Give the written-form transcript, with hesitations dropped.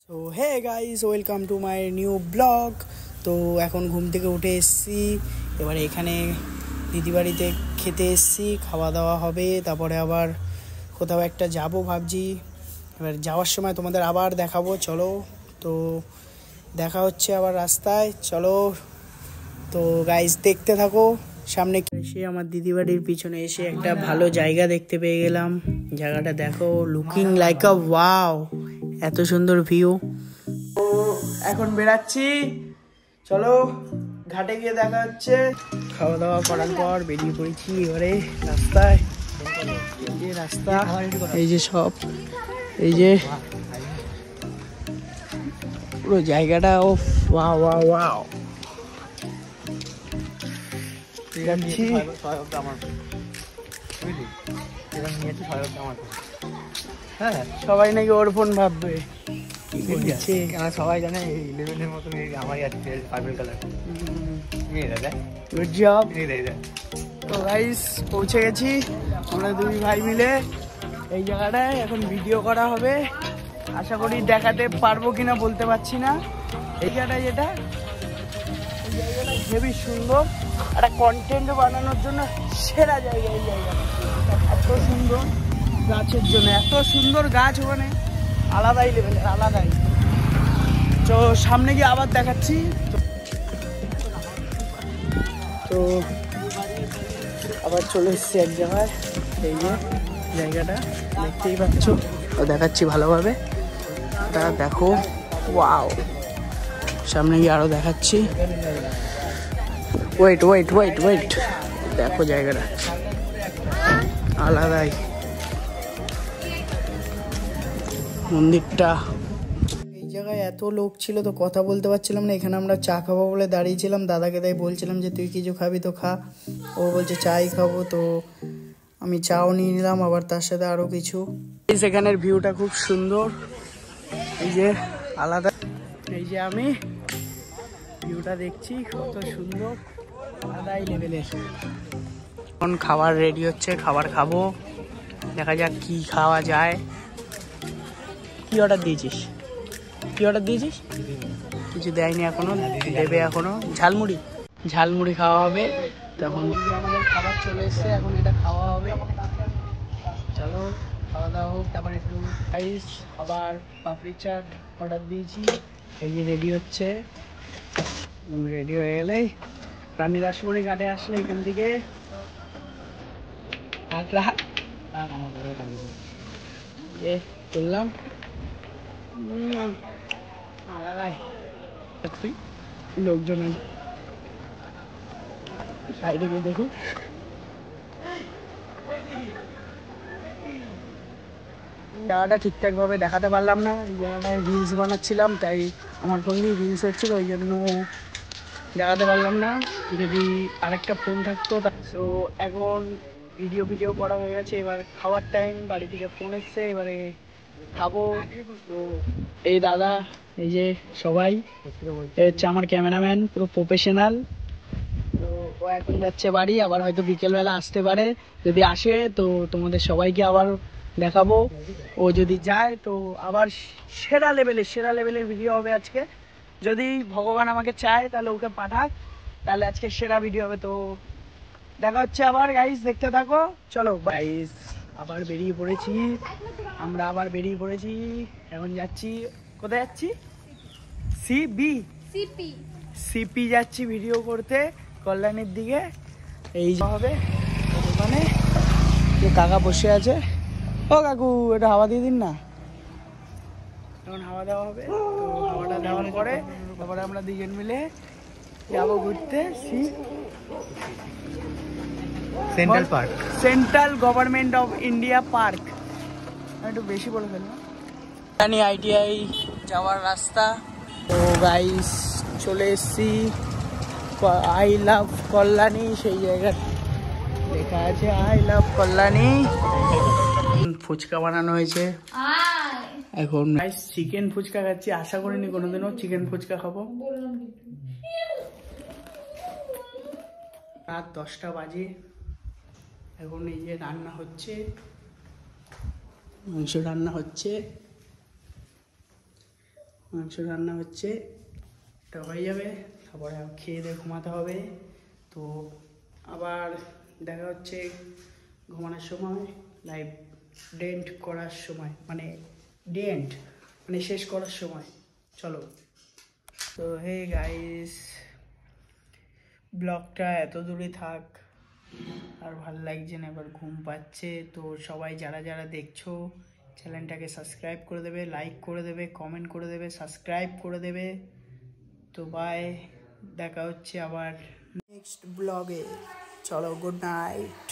So hey guys, welcome to my new blog. তো এখন ঘুম থেকে উঠে এসেছি, এবারে এখানে দিদি বাড়িতে খেতে এসেছি, খাওয়া দাওয়া হবে, তারপরে আবার কোথাও একটা যাব ভাবছি। এবার যাওয়ার সময় তোমাদের আবার দেখাবো, চলো। তো দেখা হচ্ছে আবার রাস্তায়, চলো। তো গাইস দেখতে থাকো। সামনে এসে আমার দিদি বাড়ির পিছনে এসে একটা ভালো জায়গা দেখতে পেয়ে গেলাম। জায়গাটা দেখো, লুকিং লাইক আ ওয়াও, এত সুন্দর ভিউ। তো এখন বেরাচ্ছি, চলো ঘাটে গিয়ে দেখা হচ্ছে। খাওয়া দাওয়া করার পর বেরিয়ে পড়েছি এবারে রাস্তায়। এই যে রাস্তা, এই যে সব, এই যে পুরো জায়গাটা, ও ওয়াও ওয়াও ওয়াও। হ্যাঁ, সবাই নাকি ওর ফোন ভাববে, সবাই জানে 11-এর মতো আমারই আছে পার্পল কালার। Good job. তো গাইস পৌঁছে গেছি আমরা দুই ভাই মিলে এই জায়গাটায়। এখন ভিডিও করা হবে, আশা করি দেখাতে পারবো কিনা বলতে পারছি না। এই জায়গাটা যেটা, এই জায়গাটা হেবি সুন্দর, একটা কন্টেন্ট বানানোর জন্য সেরা জায়গা। এই জায়গাটা এত সুন্দর, গাছের জন্য এত সুন্দর গাছ, ওখানে আলাদাই লেভেলের, আলাদাই। তো সামনে গিয়ে আবার দেখাচ্ছি। তো আবার চলে এসেছি এক জায়গায়, এই যে জায়গাটা দেখতেই পাচ্ছ, দেখাচ্ছি ভালোভাবে, এটা দেখো, ওয়াও। সামনে গিয়ে আরো দেখাচ্ছি, ওয়েট ওয়েট ওয়েট ওয়েট, দেখো জায়গাটা আলাদাই। মন্দিরটা, এই জায়গায় এত লোক ছিল তো কথা বলতে পারছিলাম না। এখানে আমরা চা খাবো বলে দাঁড়িয়েছিলাম, দাদাকে তাই বলছিলাম যে তুই কিছু খাবি তো খা। ও বলছে চাই খাবো, তো আমি চাও নিয়ে নিলাম, আবার তার সাথে আরো কিছু। সেখানের ভিউটা খুব সুন্দর, এই যে আলাদা, এই যে আমি ভিউটা দেখছি কত সুন্দর, আলাদাই লেভেলের। এখন খাবার রেডি হচ্ছে, খাবার খাবো, দেখা যাক কি খাওয়া যায়। কি অর্ডার দিয়েছিস? কি অর্ডার দিয়েছিস? কিছু দেয়নি এখনো, দেবে এখনো। ঝালমুড়ি, ঝালমুড়ি খাওয়া হবে। তখন আমাদের খাবার চলে এসছে, এখন এটা খাওয়া হবে। চলো খাওয়া দাওয়া হোক, তারপরে একটু রাইস, আবার পাপড়ি চাট অর্ডার দিয়েছি, এই যে রেডি হচ্ছে। রেডি হয়ে গেলেই রানী রাসমণি ঘাটে আসলে এখান থেকে করলাম লোকজন সাইডে গিয়ে দেখুন। জায়গাটা ঠিকঠাক ভাবে দেখাতে পারলাম না, এই জায়গাটায় রিলস বানাচ্ছিলাম, তাই আমার ফোনে রিলস হচ্ছিল, ওই জন্য দেখাতে পারলাম না। যদি আরেকটা ফোন থাকতো। তো এখন ভিডিও করা হয়ে গেছে, এবার খাওয়ার টাইম, বাড়ি থেকে ফোন এসছে, এবারে খাবো। তো এই দাদা, এই যে সবাই, হচ্ছে আমার ক্যামেরাম্যান, পুরো প্রফেশনাল। তো ও এখন যাচ্ছে বাড়ি, আবার হয়তো বিকেলবেলা আসতে পারে। যদি আসে তো তোমাদের সবাইকে আবার দেখাবো। ও যদি যায় তো আবার সেরা লেভেলের ভিডিও হবে আজকে। যদি ভগবান আমাকে চায় তাহলে ওকে পাঠাক, তাহলে আজকে সেরা ভিডিও হবে। তো দেখা হচ্ছে আবার গাইস, দেখতে থাকো। চলো গাইস, আবার বেরিয়ে পড়েছি আমরা, আবার বেরিয়ে পড়েছি। এখন যাচ্ছি, কোথায় যাচ্ছি? সিপি যাচ্ছি ভিডিও করতে, কল্যাণীর দিকে। এই হবে ওখানে, কাকা বসে আছে। ও কাকু, এটা হাওয়া দিয়ে দিন না। এখন হাওয়া দেওয়া হবে, তো হাওয়াটা দেওয়ার পরে তারপরে আমরা দুজন মিলে যাবো ঘুরতে central park, central government of India park. আমি একটু বেশি বলে ফেললাম। ITI যাওয়ার রাস্তা। তো গাইস চলে এসছি আই লাভ কল্যাণী, সেই জায়গা লেখা আছে আই লাভ কল্যাণী। ফুচকা বানানো হয়েছে এখন। চিকেন ফুচকা খাচ্ছি, আশা করিনি কোনোদিনও চিকেন ফুচকা খাবো। রাত 10টা বাজে, এখন এই যে রান্না হচ্ছে, মাংস রান্না হচ্ছে। মাংস রান্না হচ্ছে, এটা হয়ে যাবে, তারপরে খেয়ে দিয়ে ঘুমাতে হবে। তো আবার দেখা হচ্ছে ঘুমানোর সময়, লাইভ ডেন্ট করার সময়, মানে ডেন্ট মানে শেষ করার সময়। চলো। তো হে গাইস, ব্লগটা এত দূরে থাক, আর ভালো লাগছে না, এবার ঘুম পাচ্ছে। তো সবাই যারা যারা দেখছো চ্যানেলটাকে সাবস্ক্রাইব করে দেবে, লাইক করে দেবে, কমেন্ট করে দেবে, সাবস্ক্রাইব করে দেবে। তো বাই, দেখা হচ্ছে আবার নেক্সট ব্লগে। চলো, গুড নাইট।